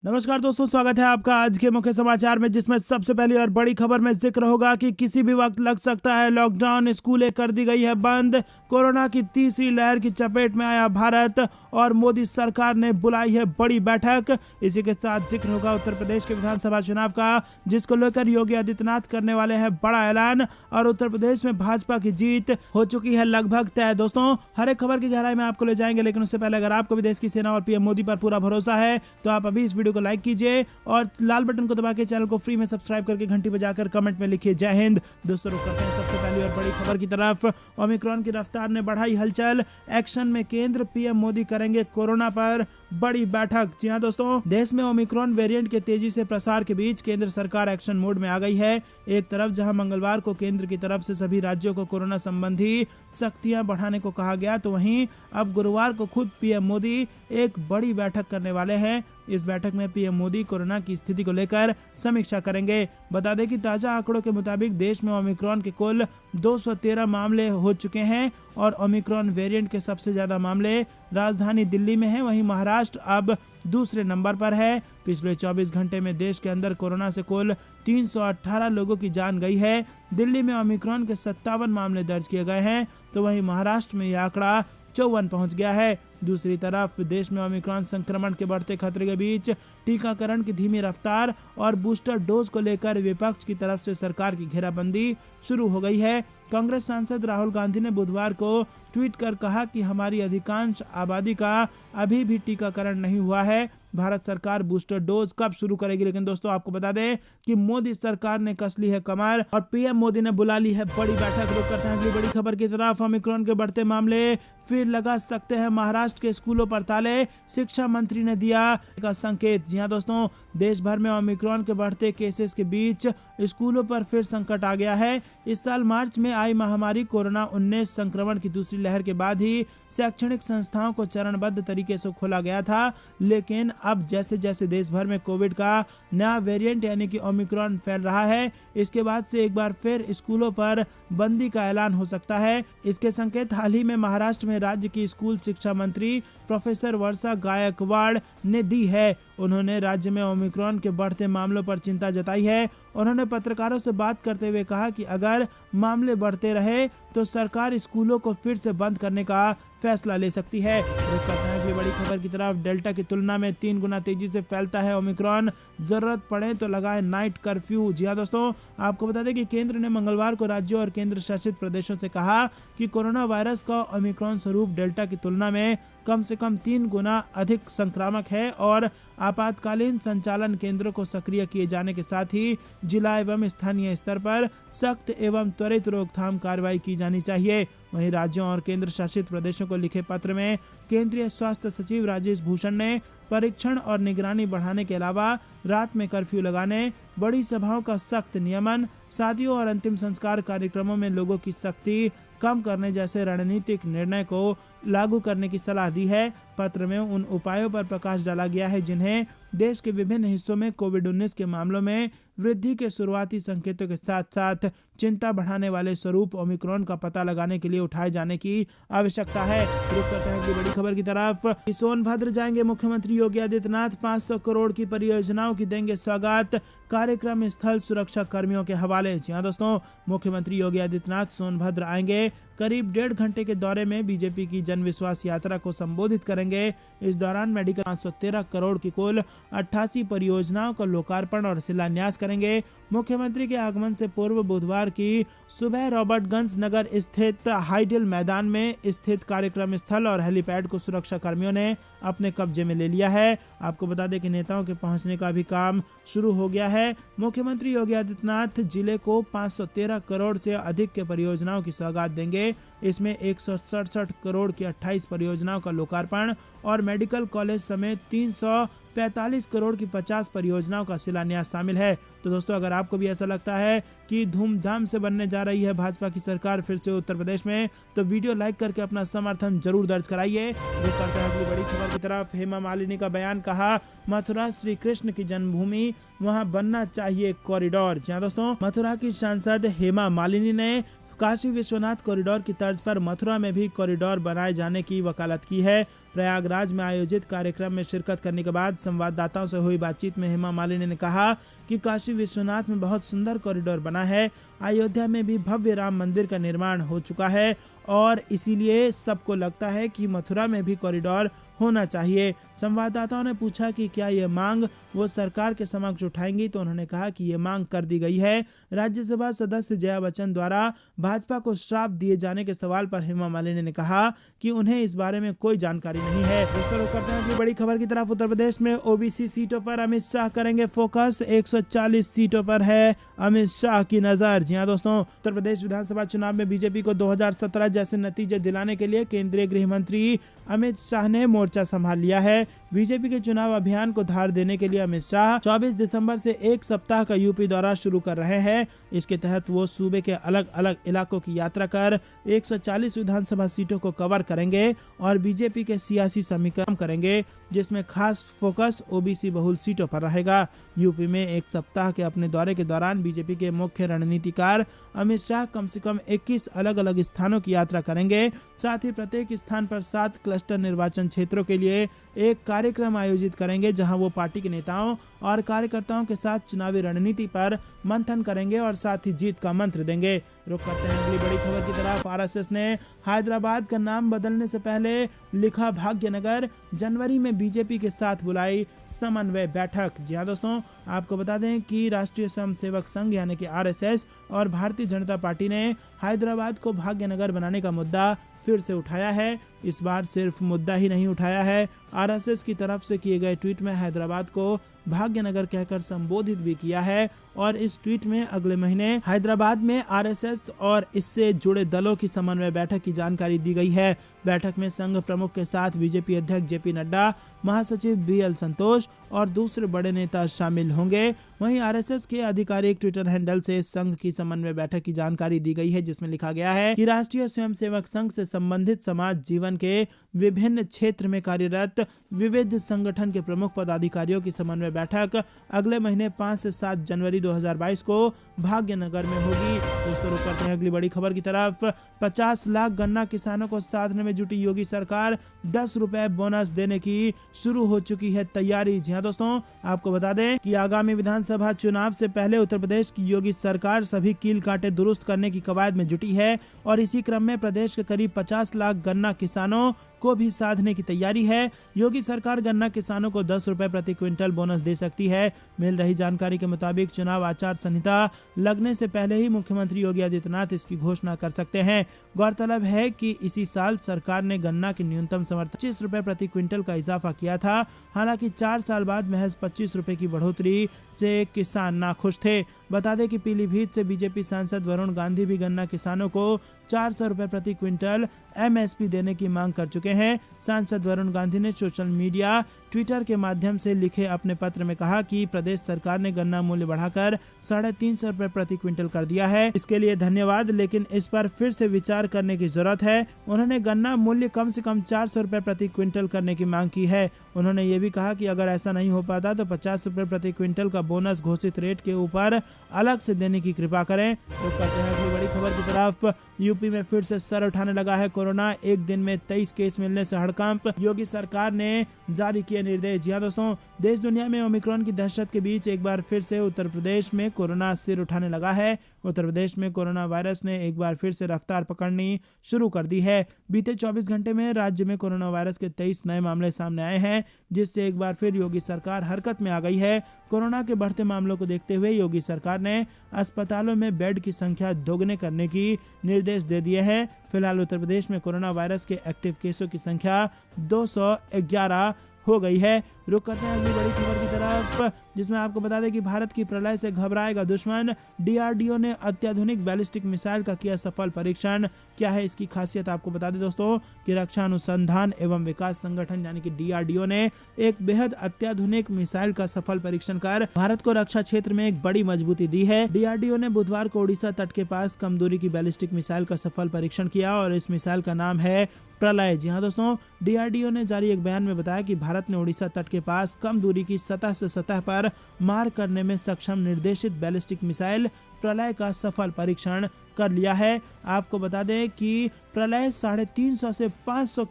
नमस्कार दोस्तों, स्वागत है आपका आज के मुख्य समाचार में, जिसमें सबसे पहली और बड़ी खबर में जिक्र होगा कि किसी भी वक्त लग सकता है लॉकडाउन। स्कूलें कर दी गई है बंद। कोरोना की तीसरी लहर की चपेट में आया भारत और मोदी सरकार ने बुलाई है बड़ी बैठक। इसी के साथ जिक्र होगा उत्तर प्रदेश के विधानसभा चुनाव का, जिसको लेकर योगी आदित्यनाथ करने वाले हैं बड़ा ऐलान। और उत्तर प्रदेश में भाजपा की जीत हो चुकी है लगभग तय। दोस्तों, हर एक खबर की गहराई में आपको ले जाएंगे, लेकिन उससे पहले अगर आपको भी देश की सेना और पीएम मोदी पर पूरा भरोसा है तो आप अभी इस वीडियो को लाइक कीजिए और लाल बटन को दबा के चैनल को फ्री में सब्सक्राइब करके घंटी बजाकर कमेंट में लिखिए जय हिंद। दोस्तों, रुक करते हैं सबसे पहली और बड़ी खबर की तरफ। ओमिक्रॉन की रफ्तार ने बढ़ाई हलचल। एक्शन में केंद्र, पीएम मोदी करेंगे कोरोना पर बड़ी बैठक। जी हां दोस्तों, देश में ओमिक्रॉन वेरिएंट के तेजी से प्रसार के बीच केंद्र सरकार एक्शन मोड में आ गई है। एक तरफ जहां मंगलवार को केंद्र की तरफ से सभी राज्यों को कोरोना संबंधी सख्तियां बढ़ाने को कहा गया, तो वहीं अब गुरुवार को खुद पीएम मोदी एक बड़ी बैठक करने वाले हैं। इस बैठक में पीएम मोदी कोरोना की स्थिति को लेकर समीक्षा करेंगे। बता दें कि ताजा आंकड़ों के मुताबिक देश में ओमिक्रॉन के कुल 213 मामले हो चुके हैं और ओमिक्रॉन वेरिएंट के सबसे ज्यादा मामले राजधानी दिल्ली में हैं। वहीं महाराष्ट्र अब दूसरे नंबर पर है। पिछले 24 घंटे में देश के अंदर कोरोना से कुल 318 लोगों की जान गई है। दिल्ली में ओमिक्रॉन के 57 मामले दर्ज किए गए हैं, तो वहीं महाराष्ट्र में यह आंकड़ा 54 पहुंच गया है। दूसरी तरफ देश में ओमिक्रॉन संक्रमण के बढ़ते खतरे के बीच टीकाकरण की धीमी रफ्तार और बूस्टर डोज को लेकर विपक्ष की तरफ से सरकार की घेराबंदी शुरू हो गई है। कांग्रेस सांसद राहुल गांधी ने बुधवार को ट्वीट कर कहा कि हमारी अधिकांश आबादी का अभी भी टीकाकरण नहीं हुआ है। भारत सरकार बूस्टर डोज कब शुरू करेगी? लेकिन दोस्तों, आपको बता दें कि मोदी सरकार ने कस ली है कमर और पीएम मोदी ने बुला ली है बड़ी बैठक। रुक करते हैं अगली बड़ी खबर की तरफ। ओमिक्रॉन के बढ़ते मामले फिर लगा सकते हैं महाराष्ट्र के स्कूलों पर ताले, शिक्षा मंत्री ने दिया का संकेत। जी हां दोस्तों, देश भर में ओमिक्रॉन के बढ़ते केसेस के बीच स्कूलों पर फिर संकट आ गया है। इस साल मार्च में आई महामारी कोरोना 19 संक्रमण की दूसरी लहर के बाद ही शैक्षणिक संस्थाओं को चरणबद्ध तरीके से खोला गया था, लेकिन अब जैसे जैसे देश भर में कोविड का नया वेरिएंट यानी कि ओमिक्रॉन फैल रहा है, इसके बाद से एक बार फिर स्कूलों पर बंदी का ऐलान हो सकता है। इसके संकेत हाल ही में महाराष्ट्र में राज्य की स्कूल शिक्षा मंत्री प्रोफेसर वर्षा गायकवाड़ ने दी है। उन्होंने राज्य में ओमिक्रॉन के बढ़ते मामलों पर चिंता जताई है। उन्होंने पत्रकारों से बात करते हुए कहा कि अगर मामले बढ़ते रहे तो सरकार स्कूलों को फिर से बंद करने का फैसला ले सकती है। रुक करते हैं अगली बड़ी खबर की तरफ। डेल्टा की तुलना में 3 गुना तेजी से फैलता है ओमिक्रॉन, जरूरत पड़े तो लगाए नाइट कर्फ्यू। जी हां दोस्तों, आपको बता दें कि केंद्र ने मंगलवार को राज्यों और केंद्र शासित प्रदेशों से कहा कि कोरोना वायरस का ओमिक्रॉन स्वरूप डेल्टा की तुलना में कम से कम 3 गुना अधिक संक्रामक है और आपातकालीन संचालन केंद्रों को सक्रिय किए जाने के साथ ही जिला एवं स्थानीय स्तर पर सख्त एवं त्वरित रोकथाम कार्रवाई की जानी चाहिए। वहीं राज्यों और केंद्र शासित प्रदेशों को लिखे पत्र में केंद्रीय स्वास्थ्य सचिव राजेश भूषण ने परीक्षण और निगरानी बढ़ाने के अलावा रात में कर्फ्यू लगाने, बड़ी सभाओं का सख्त नियमन, शादियों और अंतिम संस्कार कार्यक्रमों में लोगों की सख्ती कम करने जैसे रणनीतिक निर्णय को लागू करने की सलाह दी है। पत्र में उन उपायों पर प्रकाश डाला गया है जिन्हें देश के विभिन्न हिस्सों में कोविड-19 के मामलों में वृद्धि के शुरुआती संकेतों के साथ साथ चिंता बढ़ाने वाले स्वरूप ओमिक्रॉन का पता लगाने के लिए उठाए जाने की आवश्यकता है। रुक करते हैं बड़ी खबर की तरफ। सोनभद्र जाएंगे मुख्यमंत्री योगी आदित्यनाथ, 500 करोड़ की परियोजनाओं की देंगे स्वागत, कार्यक्रम स्थल सुरक्षा कर्मियों के हवाले। जी हां दोस्तों, मुख्यमंत्री योगी आदित्यनाथ सोनभद्र आएंगे। करीब 1.5 घंटे के दौरे में बीजेपी की जन विश्वास यात्रा को संबोधित करेंगे। इस दौरान मेडिकल 513 करोड़ की कुल 88 परियोजनाओं का लोकार्पण और शिलान्यास करेंगे। मुख्यमंत्री के आगमन से पूर्व बुधवार की सुबह रॉबर्टगंज नगर स्थित हाइडल मैदान में स्थित कार्यक्रम स्थल और हेलीपैड को सुरक्षा कर्मियों ने अपने कब्जे में ले लिया है। आपको बता दें कि नेताओं के पहुंचने का भी काम शुरू हो गया है। मुख्यमंत्री योगी आदित्यनाथ जिले को 513 करोड़ से अधिक के परियोजनाओं की सौगात देंगे। इसमें 167 करोड़ की 28 परियोजनाओं का लोकार्पण और मेडिकल कॉलेज समेत 345 करोड़ की 50 परियोजनाओं का शिलान्यास शामिल है। तो दोस्तों, अगर आपको भी ऐसा लगता है कि धूमधाम से बनने जा रही है भाजपा की सरकार फिर से उत्तर प्रदेश में, तो वीडियो लाइक करके अपना समर्थन जरूर दर्ज कराइए। रुक करते हैं अगली बड़ी खबर की तरफ। हेमा मालिनी का बयान, कहा मथुरा श्री कृष्ण की जन्मभूमि, वहां बनना चाहिए कॉरिडोर। जी हां दोस्तों, मथुरा की सांसद हेमा मालिनी ने काशी विश्वनाथ कॉरिडोर की तर्ज पर मथुरा में भी कॉरिडोर बनाए जाने की वकालत की है। प्रयागराज में आयोजित कार्यक्रम में शिरकत करने के बाद संवाददाताओं से हुई बातचीत में हेमा मालिनी ने कहा कि काशी विश्वनाथ में बहुत सुंदर कॉरिडोर बना है। अयोध्या में भी भव्य राम मंदिर का निर्माण हो चुका है और इसीलिए सबको लगता है कि मथुरा में भी कॉरिडोर होना चाहिए। संवाददाताओं ने पूछा कि क्या ये मांग वो सरकार के समक्ष उठाएंगी, तो उन्होंने कहा कि ये मांग कर दी गई है। राज्यसभा सदस्य जया बच्चन द्वारा भाजपा को श्राप दिए जाने के सवाल पर हेमा मालिनी ने कहा कि उन्हें इस बारे में कोई जानकारी नहीं है। दोस्तों, रुक करते हैं अगली बड़ी खबर की तरफ। उत्तर प्रदेश में ओबीसी सीटों पर अमित शाह करेंगे फोकस। 140 सीटों पर है अमित शाह की नजर। जी हाँ दोस्तों, उत्तर प्रदेश विधानसभा चुनाव में बीजेपी को 2017 जैसे नतीजे दिलाने के लिए केंद्रीय गृह मंत्री अमित शाह ने मोर्चा संभाल लिया है। बीजेपी के चुनाव अभियान को धार देने के लिए अमित शाह 24 दिसंबर से एक सप्ताह का यूपी दौरा शुरू कर रहे हैं। इसके तहत वो सूबे के अलग अलग इलाकों की यात्रा कर 140 विधानसभा सीटों को कवर करेंगे और बीजेपी के सियासी समीकरण करेंगे, जिसमें खास फोकस ओबीसी बहुल सीटों पर रहेगा। यूपी में एक सप्ताह के अपने दौरे के दौरान बीजेपी के मुख्य रणनीतिकार अमित शाह कम से कम 21 अलग अलग स्थानों की यात्रा करेंगे। साथ ही प्रत्येक स्थान पर 7 क्लस्टर निर्वाचन क्षेत्रों के लिए एक कार्यक्रम आयोजित करेंगे, जहां वो पार्टी के नेताओं और कार्यकर्ताओं के साथ चुनावी रणनीति पर मंथन करेंगे और साथ ही जीत का मंत्र देंगे। रुक करते हैं अगली बड़ी खबर की तरफ। आरएसएस ने हैदराबाद का नाम बदलने से पहले लिखा भाग्यनगर। जनवरी में बीजेपी के साथ बुलाई समन्वय बैठक। जी हाँ दोस्तों, आपको बता दें कि राष्ट्रीय स्वयंसेवक संघ यानी कि आरएसएस और भारतीय जनता पार्टी ने हैदराबाद को भाग्यनगर बनाने का मुद्दा फिर से उठाया है। इस बार सिर्फ मुद्दा ही नहीं उठाया है, आरएसएस की तरफ से किए गए ट्वीट में हैदराबाद को भाग्यनगर कहकर संबोधित भी किया है और इस ट्वीट में अगले महीने हैदराबाद में आरएसएस और इससे जुड़े दलों की समन्वय बैठक की जानकारी दी गई है। बैठक में संघ प्रमुख के साथ बीजेपी अध्यक्ष जेपी नड्डा, महासचिव बीएल संतोष और दूसरे बड़े नेता शामिल होंगे। वहीं आरएसएस के आधिकारिक ट्विटर हैंडल से संघ की समन्वय बैठक की जानकारी दी गई है, जिसमें लिखा गया है कि राष्ट्रीय स्वयंसेवक संघ से संबंधित समाज जीवन के विभिन्न क्षेत्र में कार्यरत विविध संगठन के प्रमुख पदाधिकारियों की समन्वय बैठक अगले महीने 5 से 7 जनवरी 2022 को भाग्यनगर में होगी। दोस्तों, रुक करते हैं अगली बड़ी खबर की तरफ। 50 लाख गन्ना किसानों को साधने में जुटी योगी सरकार। 10 रुपए बोनस देने की शुरू हो चुकी है तैयारी। जी हाँ दोस्तों, आपको बता दें कि आगामी विधानसभा चुनाव से पहले उत्तर प्रदेश की योगी सरकार सभी कील कांटे दुरुस्त करने की कवायद में जुटी है और इसी क्रम में प्रदेश के करीब 50 लाख गन्ना किसानों को भी साधने की तैयारी है। योगी सरकार गन्ना किसानों को 10 रुपए प्रति क्विंटल बोनस दे सकती है। मिल रही जानकारी के मुताबिक चुनाव आचार संहिता लगने से पहले ही मुख्यमंत्री योगी आदित्यनाथ इसकी घोषणा कर सकते हैं। गौरतलब है कि इसी साल सरकार ने गन्ना के न्यूनतम समर्थन 25 रुपए प्रति क्विंटल का इजाफा किया था। हालांकि 4 साल बाद महज 25 रुपए की बढ़ोतरी से किसान नाखुश थे। बता दें कि पीलीभीत से बीजेपी सांसद वरुण गांधी भी गन्ना किसानों को 400 रुपए प्रति क्विंटल एमएसपी देने की मांग कर चुके हैं। सांसद वरुण गांधी ने सोशल मीडिया ट्विटर के माध्यम से लिखे अपने पत्र में कहा कि प्रदेश सरकार ने गन्ना मूल्य बढ़ाकर 350 रुपए प्रति क्विंटल कर दिया है। इसके लिए धन्यवाद, लेकिन इस पर फिर से विचार करने की जरूरत है। उन्होंने गन्ना मूल्य कम से कम 400 रुपए प्रति क्विंटल करने की मांग की है। उन्होंने ये भी कहा कि अगर ऐसा नहीं हो पाता तो 50 रुपए प्रति क्विंटल का बोनस घोषित रेट के ऊपर अलग से देने की कृपा करें। तो करते हैं अगली बड़ी खबर की तरफ। यूपी में फिर से सर उठाने लगा है कोरोना। एक दिन में 23 केस मिलने से हड़कंप। योगी सरकार ने जारी किए निर्देश। जी हाँ दोस्तों, देश दुनिया में ओमिक्रॉन की दहशत के बीच एक बार फिर से उत्तर प्रदेश में कोरोना सिर उठाने लगा है। उत्तर प्रदेश में कोरोना वायरस ने एक बार फिर से रफ्तार पकड़नी शुरू कर दी है। बीते 24 घंटे में राज्य में कोरोना वायरस के 23 नए मामले सामने आए हैं, जिससे एक बार फिर योगी सरकार हरकत में आ गई है। कोरोना के बढ़ते मामलों को देखते हुए योगी सरकार ने अस्पतालों में बेड की संख्या दोगुने करने की निर्देश दे दिए हैं। फिलहाल उत्तर प्रदेश में कोरोना वायरस के एक्टिव केसों की संख्या 211 हो गई है। रुक करते हैं अगली बड़ी खबर की तरफ, जिसमें आपको बता दें कि भारत की प्रलय से घबराएगा दुश्मन। डीआरडीओ ने अत्याधुनिक बैलिस्टिक मिसाइल का किया सफल परीक्षण। क्या है इसकी खासियत, आपको बता दें दोस्तों कि रक्षा अनुसंधान एवं विकास संगठन यानी कि डीआरडीओ ने एक बेहद अत्याधुनिक मिसाइल का सफल परीक्षण कर भारत को रक्षा क्षेत्र में एक बड़ी मजबूती दी है। डीआरडीओ ने बुधवार को ओडिशा तट के पास कम दूरी की बैलिस्टिक मिसाइल का सफल परीक्षण किया और इस मिसाइल का नाम है प्रलय। जी हाँ दोस्तों, डीआरडीओ ने जारी एक बयान में बताया कि भारत ने उड़ीसा तट के पास कम दूरी की सतह से सतह पर मार करने में सक्षम निर्देशित बैलिस्टिक मिसाइल प्रलय का सफल परीक्षण कर लिया है। आपको बता दें कि प्रलय 350 से 500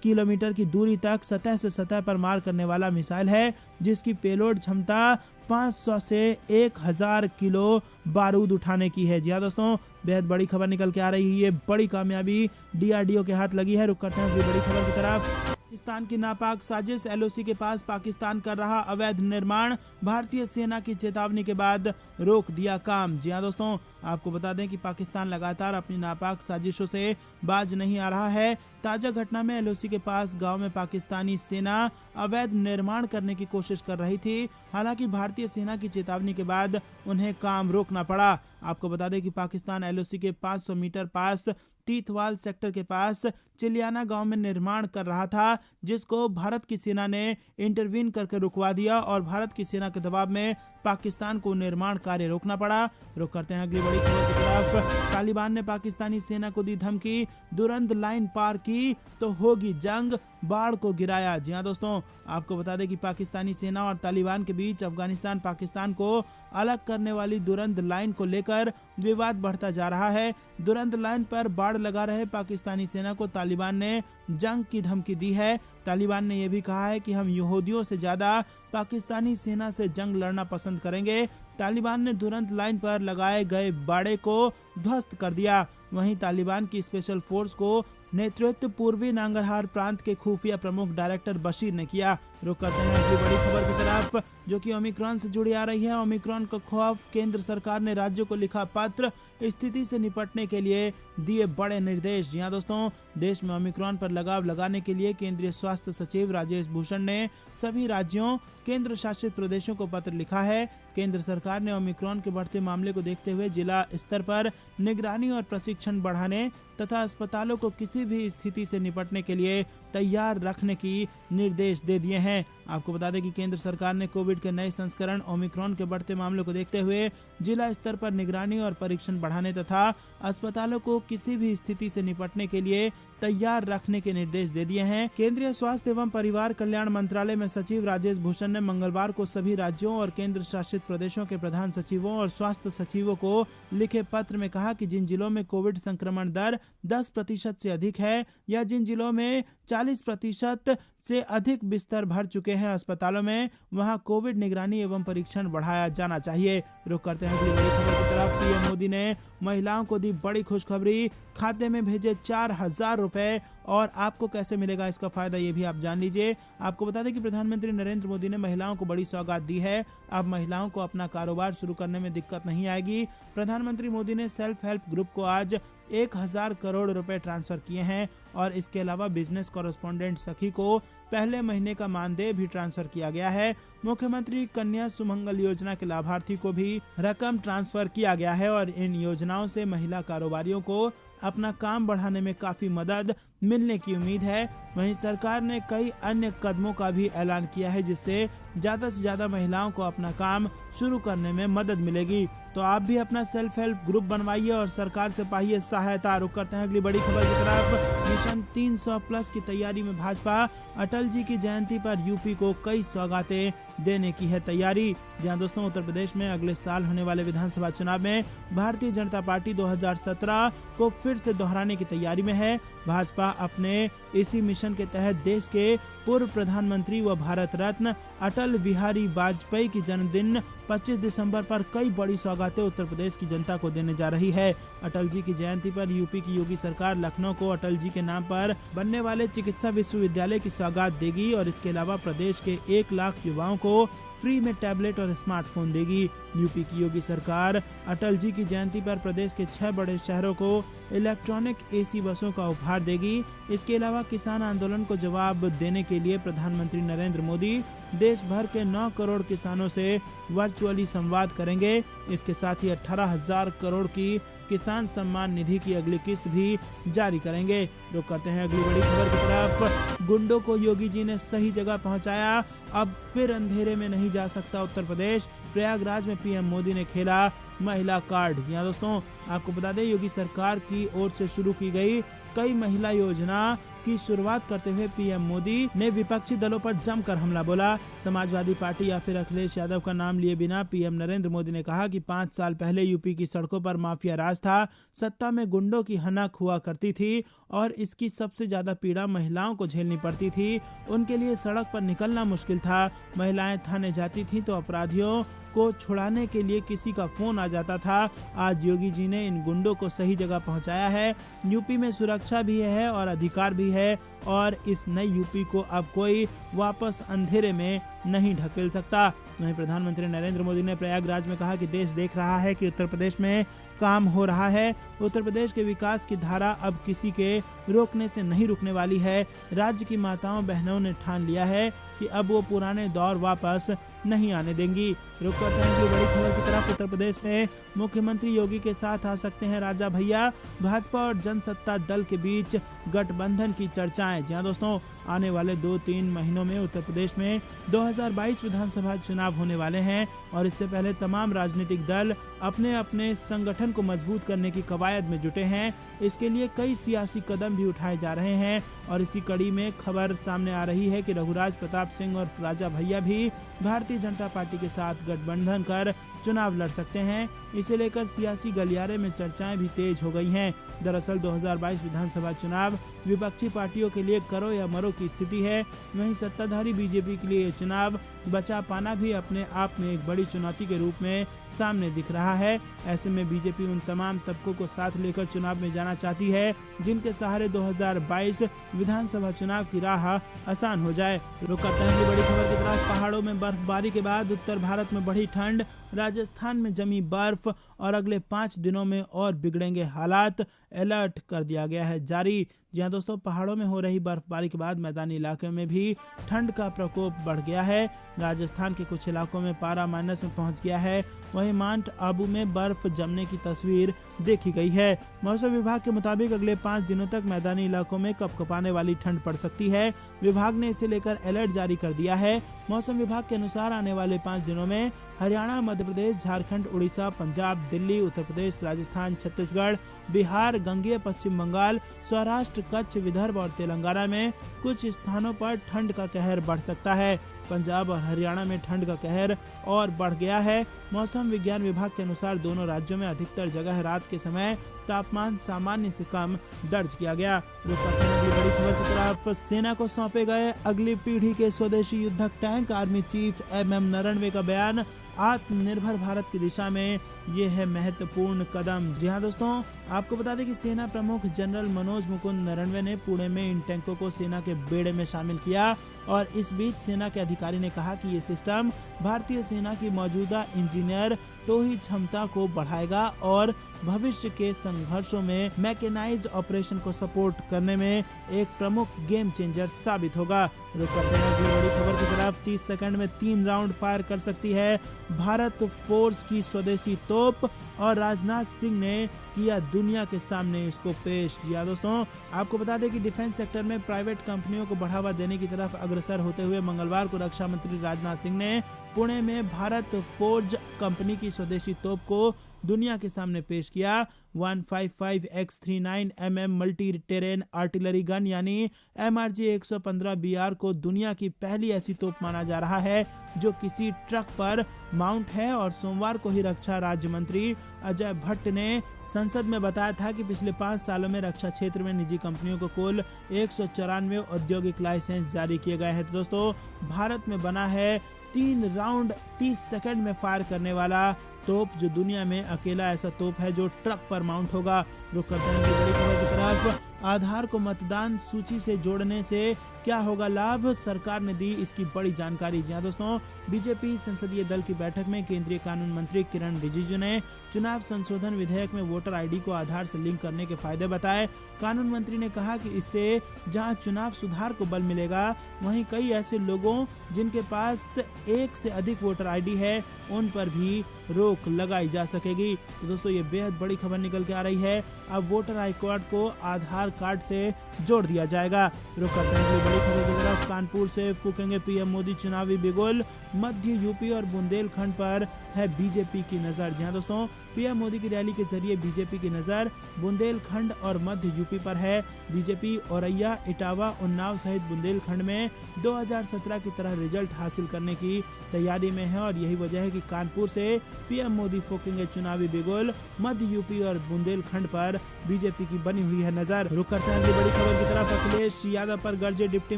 किलोमीटर की दूरी तक सतह से सतह पर मार करने वाला मिसाइल है, जिसकी पेलोड क्षमता 500 से 1000 किलो बारूद उठाने की है। जी हाँ दोस्तों, बेहद बड़ी खबर निकल के आ रही है। ये बड़ी कामयाबी डीआरडीओ के हाथ लगी है। रुक करते हैं अगली बड़ी खबर की तरफ। पाकिस्तान की नापाक साजिश, एलओसी के पास पाकिस्तान कर रहा अवैध निर्माण, भारतीय सेना की चेतावनी के बाद रोक दिया काम। जी हाँ दोस्तों, आपको बता दें कि पाकिस्तान लगातार अपनी नापाक साजिशों से बाज नहीं आ रहा है। ताजा घटना में एलओसी के पास गांव में पाकिस्तानी सेना अवैध निर्माण करने की कोशिश कर रही थी। हालांकि भारतीय सेना की चेतावनी के बाद उन्हें काम रोकना पड़ा। आपको बता दें कि पाकिस्तान एलओसी के 500 मीटर पास तीथवाल सेक्टर के पास चिलियाना गांव में निर्माण कर रहा था, जिसको भारत की सेना ने इंटरवीन करके रुकवा दिया और भारत की सेना के दबाव में पाकिस्तान को निर्माण कार्य रोकना पड़ा। रुक करते हैं अगली बड़ी खबर की तरफ। तालिबान ने पाकिस्तानी सेना को दी धमकी, दुरंत लाइन पार की तो होगी जंग, बाढ़ को गिराया। जी हाँ दोस्तों, आपको बता दें कि पाकिस्तानी सेना और तालिबान के बीच अफगानिस्तान पाकिस्तान को अलग करने वाली दुरंत लाइन को लेकर विवाद बढ़ता जा रहा है। दुरंत लाइन पर बाढ़ लगा रहे पाकिस्तानी सेना को तालिबान ने जंग की धमकी दी है। तालिबान ने यह भी कहा है कि हम यहूदियों से ज्यादा पाकिस्तानी सेना से जंग लड़ना पसंद करेंगे। तालिबान ने दुरंत लाइन पर लगाए गए बाड़े को ध्वस्त कर दिया। वहीं तालिबान की स्पेशल फोर्स को नेतृत्व पूर्वी नांगरहार प्रांत के खुफिया प्रमुख डायरेक्टर बशीर ने किया। रुक करते हैं अगली बड़ी खबर की तरफ, जो कि ओमिक्रॉन से जुड़ी आ रही है। ओमिक्रॉन का खौफ, केंद्र सरकार ने राज्यों को लिखा पत्र, स्थिति से निपटने के लिए दिए बड़े निर्देश। जी हाँ दोस्तों, देश में ओमिक्रॉन पर लगाम लगाने के लिए केंद्रीय स्वास्थ्य सचिव राजेश भूषण ने सभी राज्यों, केंद्र शासित प्रदेशों को पत्र लिखा है। केंद्र सरकार ने ओमिक्रॉन के बढ़ते मामले को देखते हुए जिला स्तर पर निगरानी और प्रशिक्षण बढ़ाने तथा अस्पतालों को किसी भी स्थिति से निपटने के लिए तैयार रखने की निर्देश दे दिए हैं। आपको बता दें कि केंद्र सरकार ने कोविड के नए संस्करण ओमिक्रॉन के बढ़ते मामलों को देखते हुए जिला स्तर पर निगरानी और परीक्षण बढ़ाने तथा अस्पतालों को किसी भी स्थिति से निपटने के लिए तैयार रखने के निर्देश दे दिए हैं। केंद्रीय स्वास्थ्य एवं परिवार कल्याण मंत्रालय में सचिव राजेश भूषण ने मंगलवार को सभी राज्यों और केंद्र शासित प्रदेशों के प्रधान सचिवों और स्वास्थ्य सचिवों को लिखे पत्र में कहा कि जिन जिलों में कोविड संक्रमण दर 10% से अधिक है या जिन जिलों में 40% से अधिक बिस्तर भर चुके हैं अस्पतालों में, वहां कोविड निगरानी एवं परीक्षण बढ़ाया जाना चाहिए। रुक करते हैं अगली बड़ी खबर की तरफ। पीएम मोदी ने महिलाओं को दी बड़ी खुशखबरी, खाते में भेजे 4000 रुपए। और आपको कैसे मिलेगा इसका फायदा, ये भी आप जान लीजिए। आपको बता दें कि प्रधानमंत्री नरेंद्र मोदी ने महिलाओं को बड़ी सौगात दी है। अब महिलाओं को अपना कारोबार शुरू करने में दिक्कत नहीं आएगी। प्रधानमंत्री मोदी ने सेल्फ हेल्प ग्रुप को आज 1000 करोड़ रुपए ट्रांसफर किए हैं और इसके अलावा बिजनेस कॉरेस्पोंडेंट सखी को पहले महीने का मानदेय भी ट्रांसफर किया गया है। मुख्यमंत्री कन्या सुमंगल योजना के लाभार्थी को भी रकम ट्रांसफर किया गया है और इन योजनाओं से महिला कारोबारियों को अपना काम बढ़ाने में काफी मदद मिलने की उम्मीद है। वहीं सरकार ने कई अन्य कदमों का भी ऐलान किया है, जिससे ज्यादा से ज्यादा महिलाओं को अपना काम शुरू करने में मदद मिलेगी। तो आप भी अपना सेल्फ हेल्प ग्रुप बनवाइए और सरकार से पाइए सहायता। रुक करते हैं अगली बड़ी खबर की तरफ। मिशन 300+ की तैयारी में भाजपा, अटल जी की जयंती पर यूपी को कई सौगातें देने की है तैयारी। जहां दोस्तों उत्तर प्रदेश में अगले साल होने वाले विधानसभा चुनाव में भारतीय जनता पार्टी 2017 को फिर से दोहराने की तैयारी में है। भाजपा अपने इसी मिशन के तहत देश के पूर्व प्रधानमंत्री व भारत रत्न अटल बिहारी वाजपेयी की जन्मदिन 25 दिसंबर पर कई बड़ी सौगातें उत्तर प्रदेश की जनता को देने जा रही है। अटल जी की जयंती पर यूपी की योगी सरकार लखनऊ को अटल जी के नाम पर बनने वाले चिकित्सा विश्वविद्यालय की सौगात देगी और इसके अलावा प्रदेश के 1 लाख युवाओं को फ्री में टैबलेट और स्मार्टफोन देगी। यूपी की योगी सरकार अटल जी की जयंती पर प्रदेश के 6 बड़े शहरों को इलेक्ट्रॉनिक एसी बसों का उपहार देगी। इसके अलावा किसान आंदोलन को जवाब देने के लिए प्रधानमंत्री नरेंद्र मोदी देश भर के 9 करोड़ किसानों से वर्चुअली संवाद करेंगे। इसके साथ ही 18,000 करोड़ की किसान सम्मान निधि की अगली किस्त भी जारी करेंगे। रुक करते हैं अगली बड़ी खबर की तरफ। गुंडों को योगी जी ने सही जगह पहुंचाया, अब फिर अंधेरे में नहीं जा सकता उत्तर प्रदेश। प्रयागराज में पीएम मोदी ने खेला महिला कार्ड। जी हाँ दोस्तों, आपको बता दें योगी सरकार की ओर से शुरू की गई कई महिला योजना की शुरुआत करते हुए पीएम मोदी ने विपक्षी दलों पर जमकर हमला बोला। समाजवादी पार्टी या फिर अखिलेश यादव का नाम लिए बिना पीएम नरेंद्र मोदी ने कहा कि 5 साल पहले यूपी की सड़कों पर माफिया राज था, सत्ता में गुंडों की हनक हुआ करती थी और इसकी सबसे ज्यादा पीड़ा महिलाओं को झेलनी पड़ती थी। उनके लिए सड़क पर निकलना मुश्किल था। महिलाएं थाने जाती थी तो अपराधियों को छुड़ाने के लिए किसी का फोन आ जाता था। आज योगी जी ने इन गुंडों को सही जगह पहुंचाया है। यूपी में सुरक्षा भी है और अधिकार भी है और इस नई यूपी को अब कोई वापस अंधेरे में नहीं ढकेल सकता। वहीं प्रधानमंत्री नरेंद्र मोदी ने प्रयागराज में कहा कि देश देख रहा है कि उत्तर प्रदेश में काम हो रहा है। उत्तर प्रदेश के विकास की धारा अब किसी के रोकने से नहीं रुकने वाली है। राज्य की माताओं बहनों ने ठान लिया है कि अब वो पुराने दौर वापस नहीं आने देंगी। रुक करते हैं अगली बड़ी खबर की तरफ। उत्तर प्रदेश में मुख्यमंत्री योगी के साथ आ सकते हैं राजा भैया। भाजपा और जनसत्ता दल के बीच गठबंधन की चर्चाएं। जहां दोस्तों आने वाले 2-3 महीनों में उत्तर प्रदेश में 2022 विधानसभा चुनाव होने वाले हैं और इससे पहले तमाम राजनीतिक दल अपने अपने संगठन को मजबूत करने की कवायद में जुटे हैं। इसके लिए कई सियासी कदम भी उठाए जा रहे हैं और इसी कड़ी में खबर सामने आ रही है कि रघुराज प्रताप सिंह और राजा भैया भी भारतीय जनता पार्टी के साथ गठबंधन कर चुनाव लड़ सकते हैं। इसे लेकर सियासी गलियारे में चर्चाएं भी तेज हो गई हैं। दरअसल 2022 विधानसभा चुनाव विपक्षी पार्टियों के लिए करो या मरो की स्थिति है। वहीं सत्ताधारी बीजेपी के लिए ये चुनाव बचा पाना भी अपने आप में एक बड़ी चुनौती के रूप में सामने दिख रहा है। ऐसे में बीजेपी उन तमाम तबकों को साथ लेकर चुनाव में जाना चाहती है जिनके सहारे 2022 विधानसभा चुनाव की राह आसान हो जाए। रुक करते हैं अगली बड़ी खबर की तरफ। पहाड़ों में बर्फबारी के बाद उत्तर भारत में बढ़ी ठंड, राजस्थान में जमी बर्फ और अगले 5 दिनों में और बिगड़ेंगे हालात। अलर्ट कर दिया गया है जारी। जी हाँ दोस्तों, पहाड़ों में हो रही बर्फबारी के बाद मैदानी इलाके में भी ठंड का प्रकोप बढ़ गया है। राजस्थान के कुछ इलाकों में पारा माइनस में पहुंच गया है। वहीं माउंट आबू में बर्फ जमने की तस्वीर देखी गई है। मौसम विभाग के मुताबिक अगले 5 दिनों तक मैदानी इलाकों में कपकपाने वाली ठंड पड़ सकती है। विभाग ने इसे लेकर अलर्ट जारी कर दिया है। मौसम विभाग के अनुसार आने वाले 5 दिनों में हरियाणा, मध्य प्रदेश, झारखंड, उड़ीसा, पंजाब, दिल्ली, उत्तर प्रदेश, राजस्थान, छत्तीसगढ़, बिहार, गंगेय पश्चिम बंगाल, सौराष्ट्र, कच्छ, विदर्भ और तेलंगाना में कुछ स्थानों पर ठंड का कहर बढ़ सकता है। पंजाब और हरियाणा में ठंड का कहर और बढ़ गया है। मौसम विज्ञान विभाग के अनुसार दोनों राज्यों में अधिकतर जगह रात के समय तापमान सामान्य से कम दर्ज किया गया। रुक करते हैं अगली बड़ी खबर की तरफ। सेना को सौंपे गए अगली पीढ़ी के स्वदेशी युद्धक tank. Army chief MM Naravane का बयान। आत्मनिर्भर भारत की दिशा में ये है महत्वपूर्ण कदम। जी हाँ दोस्तों, आपको बता दें कि सेना प्रमुख जनरल मनोज मुकुंद नरवणे ने पुणे में इन टैंकों को सेना के बेड़े में शामिल किया और इस बीच सेना के अधिकारी ने कहा कि ये सिस्टम भारतीय सेना की मौजूदा इंजीनियर टोही क्षमता को बढ़ाएगा और भविष्य के संघर्षों में मैकेनाइज्ड ऑपरेशन को सपोर्ट करने में एक प्रमुख गेम चेंजर साबित होगा। रुक करते हैं अगली बड़ी खबर की तरफ। 30 सेकंड में 3 राउंड फायर कर सकती है भारत फोर्स की स्वदेशी तोप और राजनाथ सिंह ने किया दुनिया के सामने इसको पेश। जी हाँ दोस्तों, आपको बता दें कि डिफेंस सेक्टर में प्राइवेट कंपनियों को बढ़ावा देने की तरफ अग्रसर होते हुए मंगलवार को रक्षा मंत्री राजनाथ सिंह ने पुणे में भारत फोर्ज कंपनी की स्वदेशी तोप को दुनिया के सामने पेश किया। 155X39 mm multi terrain artillery gun यानी MRG 115 BR को दुनिया की पहली ऐसी तोप माना जा रहा है जो किसी ट्रक पर माउंट है और सोमवार को ही रक्षा राज्य मंत्री अजय भट्ट ने संसद में बताया था कि पिछले 5 सालों में रक्षा क्षेत्र में निजी कंपनियों को कुल 194 औद्योगिक लाइसेंस जारी किए गए हैं। तो दोस्तों, भारत में बना है 3 राउंड 30 सेकंड में फायर करने वाला तोप जो दुनिया में अकेला ऐसा तोप है जो ट्रक पर माउंट होगा। रुक करते हैं बड़ी खबर की तरफ। आधार को मतदान सूची से जोड़ने से क्या होगा लाभ, सरकार ने दी इसकी बड़ी जानकारी। जी हाँ दोस्तों, बीजेपी संसदीय दल की बैठक में केंद्रीय कानून मंत्री किरण रिजिजू ने चुनाव संशोधन विधेयक में वोटर आईडी को आधार से लिंक करने के फायदे बताए। कानून मंत्री ने कहा कि इससे जहां चुनाव सुधार को बल मिलेगा, वहीं कई ऐसे लोगों जिनके पास एक से अधिक वोटर आईडी है उन पर भी रोक लगाई जा सकेगी। तो दोस्तों, ये बेहद बड़ी खबर निकल के आ रही है। अब वोटर आई कार्ड को आधार कार्ड से जोड़ दिया जाएगा। रुक करते हैं बड़ी खबर की तरफ। कानपुर से फूकेंगे पीएम मोदी चुनावी बिगुल, मध्य यूपी और बुंदेलखंड पर है बीजेपी की नजर। जी हाँ दोस्तों, पीएम मोदी की रैली के जरिए बीजेपी की नजर बुंदेलखंड और मध्य यूपी पर है। बीजेपी औरैया, इटावा, उन्नाव सहित बुंदेलखंड में 2017 की तरह रिजल्ट हासिल करने की तैयारी में है और यही वजह है कि कानपुर से पीएम मोदी फूकेंगे चुनावी बिगुल, मध्य यूपी और बुंदेलखंड पर बीजेपी की बनी हुई है नजर। रुक करते हैं अगली बड़ी खबर की तरफ। अखिलेश यादव पर गरजे डिप्टी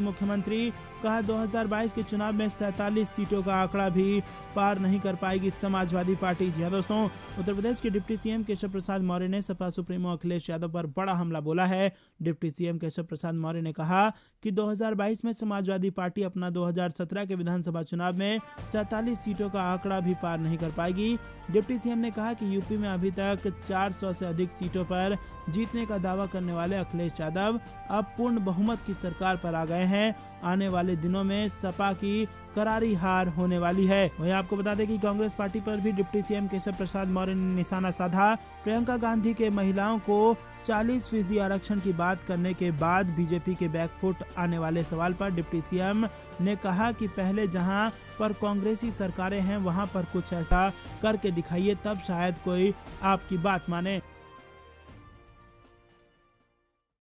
मुख्यमंत्री, कहा 2022 के चुनाव में 47 सीटों का आंकड़ा भी पार नहीं कर पाएगी समाजवादी पार्टी। जी हाँ दोस्तों, उत्तर प्रदेश के डिप्टी सीएम केशव प्रसाद मौर्य ने सपा सुप्रीमो अखिलेश यादव पर बड़ा हमला बोला है। डिप्टी सीएम केशव प्रसाद मौर्य ने कहा कि 2022 में समाजवादी पार्टी अपना 2017 के विधानसभा चुनाव में 47 सीटों का आंकड़ा भी पार नहीं कर पाएगी। डिप्टी सीएम ने कहा कि यूपी में अभी तक 400 से अधिक सीटों पर जीतने का दावा करने वाले अखिलेश यादव अब पूर्ण बहुमत की सरकार पर आ गए हैं। आने वाले दिनों में सपा की करारी हार होने वाली है। वहीं आपको बता दें कि कांग्रेस पार्टी पर भी डिप्टी सीएम केशव प्रसाद मौर्य ने निशाना साधा। प्रियंका गांधी के महिलाओं को 40% आरक्षण की बात करने के बाद बीजेपी के बैकफुट आने वाले सवाल पर डिप्टी सीएम ने कहा कि पहले जहां पर कांग्रेसी सरकारें हैं वहां पर कुछ ऐसा करके दिखाइए, तब शायद कोई आपकी बात माने।